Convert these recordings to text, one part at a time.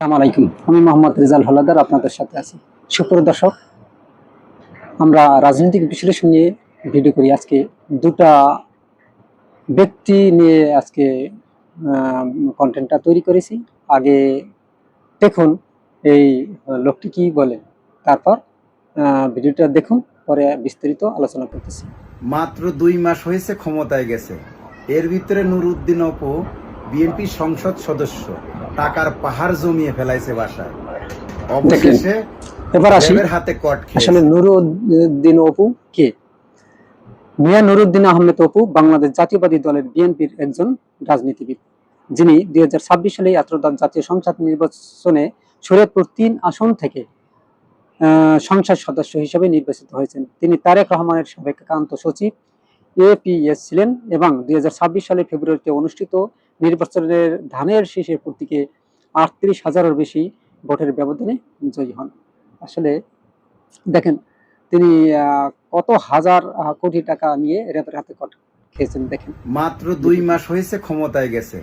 আসসালামু আলাইকুম। আমি মোহাম্মদ রেজাল হলাদার আপনাদের সাথে আছি। সুপ্রিয় দর্শক, আমরা রাজনৈতিক বিশ্লেষণ নিয়ে ভিডিও করি। আজকে দুটা ব্যক্তি নিয়ে আজকে কন্টেন্টটা তৈরি করেছি। আগে দেখুন এই লোকটি কি বলে, তারপর ভিডিওটা দেখুন, পরে বিস্তারিত আলোচনা করতেছি। মাত্র 2 মাস হয়েছে ক্ষমতায় গেছে, এর ভিতরে নুরউদ্দিন অপু বিএনপি সংসদ সদস্য টাকার পাহাড় জমিয়ে ফেলাইছে বাসায়। অবশেষে এবার আসি, হাতে কট খেয়েছে। আসলে নুরউদ্দিন অপু কে? মিয়া নুরউদ্দিন আহমেদ অপু বাংলাদেশ জাতীয়বাদী দলের বিএনপির একজন রাজনীতিবিদ, যিনি 2026 সালে ত্রয়োদশ জাতীয় সংসদ নির্বাচনে শরীয়তপুর 3 আসন থেকে সংসদ সদস্য হিসেবে নির্বাচিত হয়েছেন। তিনি তারেক রহমানের সাবেক একান্ত সচিব এপিএস ছিলেন এবং 2026 সালের ফেব্রুয়ারিতে অনুষ্ঠিত নির্বাচনের ধানের শীষের প্রতীকে 38,000-এর বেশি ভোটের ব্যবধানে জয়ী হন। আসলে দেখেন, তিনি কত হাজার কোটি টাকা নিয়ে র্যাবের হাতে কট খেয়েছেন। দেখেন, মাত্র 2 মাস হয়েছে ক্ষমতায় গেছে,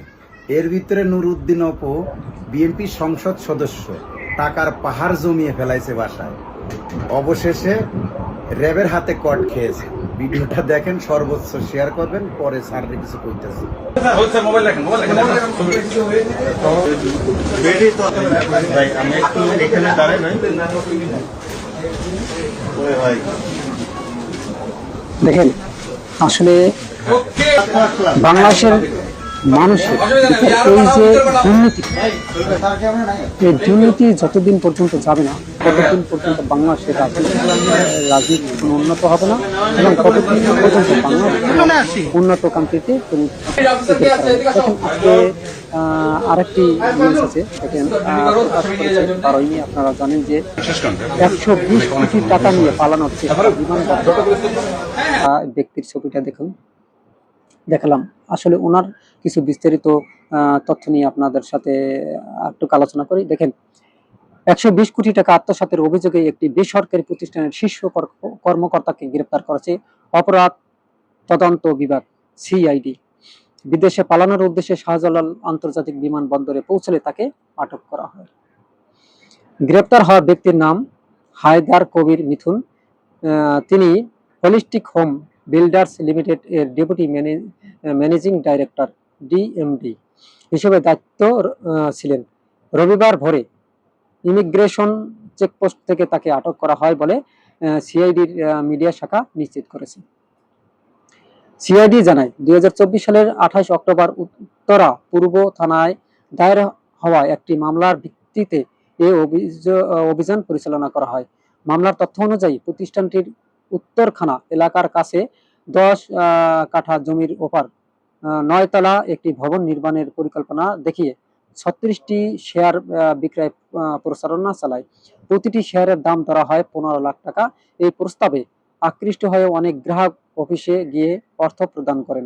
এর ভিতরে নুরউদ্দিন অপু বিএনপি সংসদ সদস্য টাকার পাহাড় জমিয়ে ফেলাইছে বাসায়। অবশেষে র্যাবের হাতে কট খেয়েছে। ভিডিওটা দেখেন, সর্বোচ্চ শেয়ার করবেন, পরে স্যাররে কিছু কইতেছে। দেখেন, আসলে বাংলাদেশের মানুষের এই যে দুর্নীতি, এই দুর্নীতি যতদিন পর্যন্ত যাবে না, ততদিন পর্যন্ত বাংলাদেশের রাজনীতি কোনো উন্নত হবে না এবং ততদিন পর্যন্ত বাংলাদেশ উন্নত কান্ট্রিতে আজকে আরেকটি নিউজ আছে। দেখেন, কারণে আপনারা জানেন যে 120 কোটি টাকা নিয়ে পালানোর চেষ্টা বিমানবন্দর ব্যক্তির ছবিটা দেখুন, দেখালাম। আসলে ওনার কিছু বিস্তারিত তথ্য নিয়ে আপনাদের সাথে একটু আলোচনা করি। দেখেন, 120 কোটি টাকা আত্মসাতের অভিযোগে একটি বেসরকারি প্রতিষ্ঠানের শীর্ষ কর্মকর্তাকে গ্রেপ্তার করেছে অপরাধ তদন্ত বিভাগ সিআইডি। বিদেশে পালানোর উদ্দেশ্যে শাহজালাল আন্তর্জাতিক বিমানবন্দরে পৌঁছলে তাকে আটক করা হয়। গ্রেপ্তার হওয়া ব্যক্তির নাম হায়দার কবির মিথুন। তিনি হোলিস্টিক হোম বিল্ডার্স লিমিটেড এর ডেপুটি ম্যানেজিং ডাইরেক্টর ডিএমডি হিসেবে দায়িত্ব ছিলেন। রবিবার ভোরে ইমিগ্রেশন চেকপোস্ট থেকে তাকে আটক করা হয় বলে সিআইডির মিডিয়া শাখা নিশ্চিত করেছে। সিআইডি জানায়, 2024 সালের 28 অক্টোবর উত্তরা পূর্ব থানায় দায়ের হওয়া একটি মামলার ভিত্তিতে এই অভিযান পরিচালনা করা হয়। মামলার তথ্য অনুযায়ী প্রতিষ্ঠানটির উত্তরখানা এলাকার কাছে 10 কাঠা জমির ওপর 9 তলা একটি ভবন নির্মাণের পরিকল্পনা দেখিয়ে 36টি শেয়ার বিক্রয় প্রচারণা চালায়। প্রতিটি শেয়ারের দাম ধরা হয় 15 লাখ টাকা। এই প্রস্তাবে আকৃষ্ট হয়ে অনেক গ্রাহক অফিসে গিয়ে অর্থ প্রদান করেন।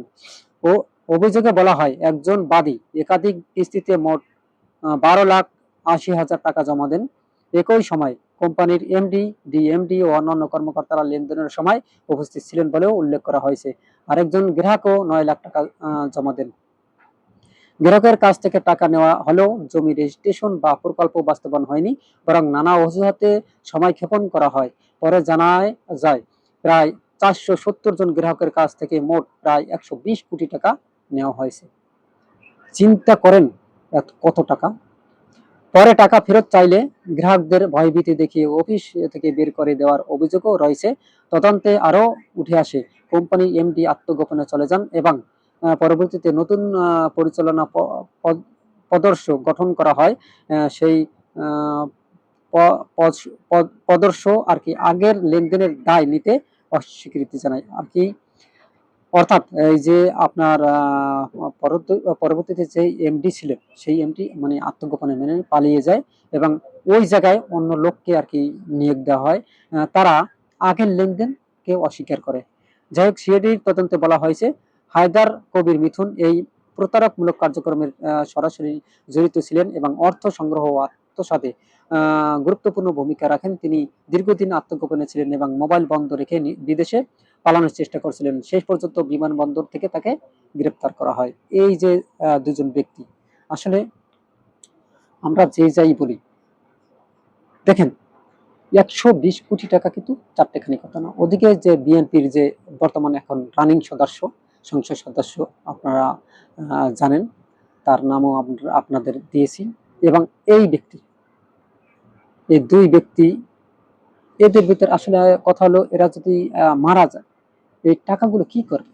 ও অভিযোগে বলা হয়, একজন বাদী একাধিক কিস্তিতে মোট 12,80,000 টাকা জমা দেন। একই সময় কোম্পানির এমডি, ডিএমডি ও অন্যান্য কর্মকর্তারা লেনদেনের সময় উপস্থিত ছিলেন বলেও উল্লেখ করা হয়েছে। আরেকজন গ্রাহকও 9 লাখ টাকা জমা দেন। গ্রাহকের কাছ থেকে টাকা নেওয়া হলেও জমি রেজিস্ট্রেশন বা প্রকল্প বাস্তবায়ন হয়নি, বরং নানা অজুহাতে সময় ক্ষেপণ করা হয়। পরে জানা যায়, প্রায় 470 জন গ্রাহকের কাছ থেকে মোট প্রায় 120 কোটি টাকা নেওয়া হয়েছে। চিন্তা করেন কত টাকা। পরে টাকা ফেরত চাইলে গ্রাহকদের ভয়ভীতি দেখিয়ে অফিস থেকে বের করে দেওয়ার অভিযোগও রয়েছে। তদন্তে আরও উঠে আসে, কোম্পানি এমডি আত্মগোপনে চলে যান এবং পরবর্তীতে নতুন পরিচালনা পদর্শ গঠন করা হয়। সেই পদর্শ আর কি আগের লেনদেনের দায় নিতে অস্বীকৃতি জানায় আর কি। অর্থাৎ এই যে আপনার পরবর্তীতে যে এমডি ছিলেন, সেই এমডি মানে আত্মগোপনে মেনে পালিয়ে যায় এবং ওই জায়গায় অন্য লোককে আর কি নিয়োগ দেওয়া হয়। তারা আগের লেনদেনকে অস্বীকার করে। যাই হোক, সিআইডির তদন্তে বলা হয়েছে, হায়দার কবির মিথুন এই প্রতারকমূলক কার্যক্রমের সরাসরি জড়িত ছিলেন এবং অর্থ সংগ্রহ ও আত্মসাতে গুরুত্বপূর্ণ ভূমিকা রাখেন। তিনি দীর্ঘদিন আত্মগোপনে ছিলেন এবং মোবাইল বন্ধ রেখে বিদেশে পালানোর চেষ্টা করছিলেন। শেষ পর্যন্ত বিমানবন্দর থেকে তাকে গ্রেপ্তার করা হয়। এই যে দুজন ব্যক্তি, আসলে আমরা যে যাই বলি, দেখেন 120 কোটি টাকা কিন্তু চারটেখানি কথা না। ওদিকে যে বিএনপির যে বর্তমানে এখন রানিং সদস্য, সংসদ সদস্য, আপনারা জানেন, তার নামও আপনাদের দিয়েছি। এবং এই ব্যক্তি, এই দুই ব্যক্তি, এদের ভিতরে আসলে কথা হলো, এরা যদি মারা যায়, এই টাকাগুলো কি করবে?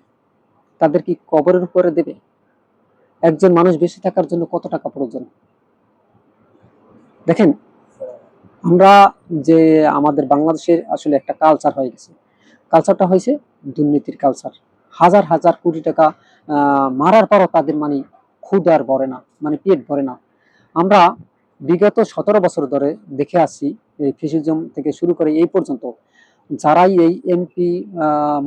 তাদের কি কবরের উপরে দেবে? একজন মানুষ বেঁচে থাকার জন্য কত টাকা প্রয়োজন? দেখেন, আমরা যে আমাদের বাংলাদেশের আসলে একটা কালচার হয়ে গেছে, কালচারটা হয়েছে দুর্নীতির কালচার। হাজার হাজার কোটি টাকা মারার পরও তাদের মানে ক্ষুধা আর ভরে না, মানে পেট ভরে না। আমরা বিগত 17 বছর ধরে দেখে আসছি, এই ফ্যাসিজম থেকে শুরু করে এই পর্যন্ত যারাই এই এমপি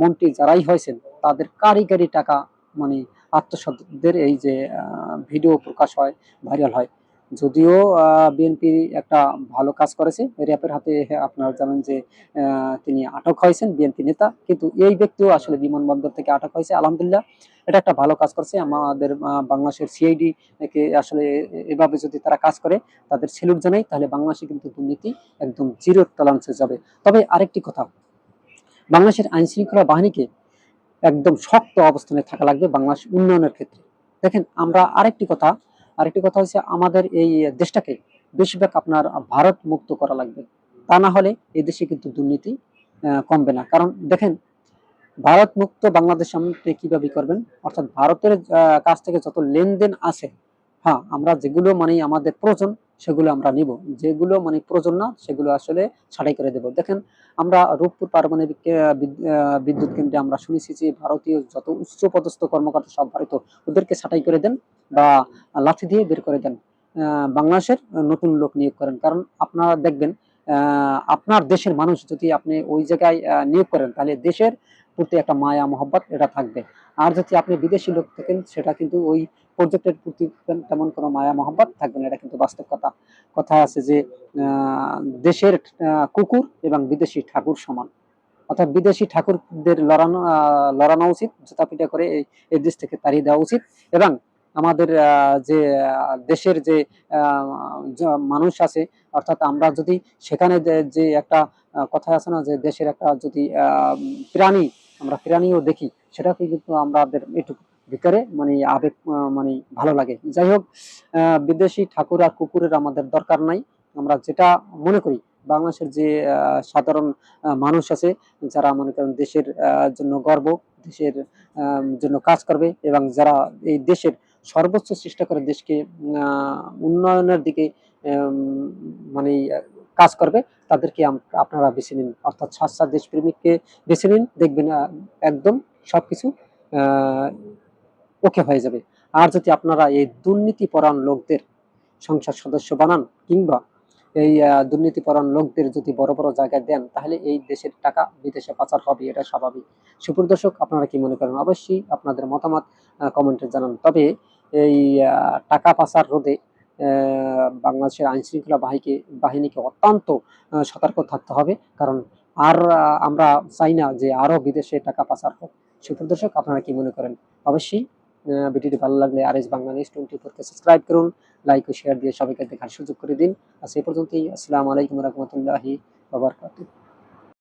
মন্ত্রী যারাই হয়েছেন, তাদের কারি কারি টাকা মানে আত্মসাৎদের এই যে ভিডিও প্রকাশ হয়, ভাইরাল হয়। যদিও বিএনপি একটা ভালো কাজ করেছে, র্যাবের হাতে আপনারা জানেন যে তিনি আটক হয়েছেন, বিএনপি নেতা। কিন্তু এই ব্যক্তিও আসলে বিমানবন্দর থেকে আটক হয়েছে, আলহামদুলিল্লাহ, এটা একটা ভালো কাজ করছে। আমাদের বাংলাদেশের সিআইডি কে আসলে এভাবে যদি তারা কাজ করে, তাদের সেলুট জানাই, তাহলে বাংলাদেশে কিন্তু দুর্নীতি একদম জিরো টলারেন্সে যাবে। তবে আরেকটি কথা, বাংলাদেশের আইন শৃঙ্খলা বাহিনীকে একদম শক্ত অবস্থানে থাকা লাগবে বাংলাদেশ উন্নয়নের ক্ষেত্রে। দেখেন, আমরা আরেকটি কথা হচ্ছে, আমাদের এই দেশটাকে বেশিরভাগ আপনার ভারত মুক্ত করা লাগবে। তা না হলে এই দেশে কিন্তু দুর্নীতি কমবে না। কারণ দেখেন, ভারত মুক্ত বাংলাদেশ আপনি কিভাবে করবেন? অর্থাৎ ভারতের কাছ থেকে যত লেনদেন আছে, হ্যাঁ, আমরা যেগুলো মানে আমাদের প্রয়োজন সেগুলো আমরা নিব, যেগুলো মানে প্রয়োজন না সেগুলো আসলে ছাঁটাই করে দেব। দেখেন, আমরা রূপপুর পারমাণবিক বিদ্যুৎ কেন্দ্রে আমরা শুনেছি যে ভারতীয় যত উচ্চপদস্থ কর্মকর্তা সব ভারত, ওদেরকে ছাঁটাই করে দেন বা লাঠি দিয়ে বের করে দেন। বাংলাদেশের নতুন লোক নিয়োগ করেন। কারণ আপনারা দেখবেন, আপনার দেশের মানুষ যদি আপনি ওই জায়গায় নিয়োগ করেন, তাহলে দেশের প্রতি একটা মায়া মহব্বত এটা থাকবে। আর যদি আপনি বিদেশি লোক থাকেন, সেটা কিন্তু ওই প্রজেক্টের প্রতি তেমন কোনো মায়া মহব্বত থাকবে না। এটা কিন্তু বাস্তব কথা। কথা আছে যে দেশের কুকুর এবং বিদেশি ঠাকুর সমান। অর্থাৎ বিদেশি ঠাকুরদের লড়ানো উচিত, জুতা পিটা করে এই দেশ থেকে তাড়িয়ে দেওয়া উচিত। এবং আমাদের যে দেশের যে মানুষ আছে, অর্থাৎ আমরা যদি সেখানে যে একটা কথা আছে না, যে দেশের একটা যদি প্রাণী, আমরা প্রাণীও দেখি, সেটা কিন্তু আমাদের একটু ভিতরে মানে আবেগ মানে ভালো লাগে। যাই হোক, বিদেশি ঠাকুর আর কুকুরের আমাদের দরকার নাই। আমরা যেটা মনে করি, বাংলাদেশের যে সাধারণ মানুষ আছে, যারা মনে করেন দেশের জন্য গর্ব, দেশের জন্য কাজ করবে, এবং যারা এই দেশের সর্বোচ্চ চেষ্টা করে দেশকে উন্নয়নের দিকে মানে কাজ করবে, তাদেরকে আপনারা বেছে নিন। অর্থাৎ সাচ্চা দেশপ্রেমিককে বেছে নিন, দেখবেন একদম সবকিছু ওকে হয়ে যাবে। আর যদি আপনারা এই দুর্নীতিপরায়ণ লোকদের সংসদ সদস্য বানান, কিংবা এই দুর্নীতিপরায়ণ লোকদের যদি বড় বড় জায়গায় দেন, তাহলে এই দেশের টাকা বিদেশে পাচার হবে, এটা স্বাভাবিক। সুপ্রিয় দর্শক, আপনারা কি মনে করেন? অবশ্যই আপনাদের মতামত কমেন্টে জানান। তবে এই টাকা পাচার রোধে বাংলাদেশের আইন শৃঙ্খলা বাহিনীকে অত্যন্ত সতর্ক থাকতে হবে। কারণ আর আমরা চাই না যে আরো বিদেশে টাকা পাচার হোক। সুপ্রিয় দর্শক, আপনারা কি মনে করেন? অবশ্যই ভিডিওটি ভালো লাগলে আর এস বাংলা নিউজ 24 কে সাবস্ক্রাইব করুন, লাইক ও শেয়ার দিয়ে সবাইকে দেখার সুযোগ করে দিন। আজ এই পর্যন্তই। আসসালামু আলাইকুম রহমতুল্লাহি ওয়া বারাকাতুহু।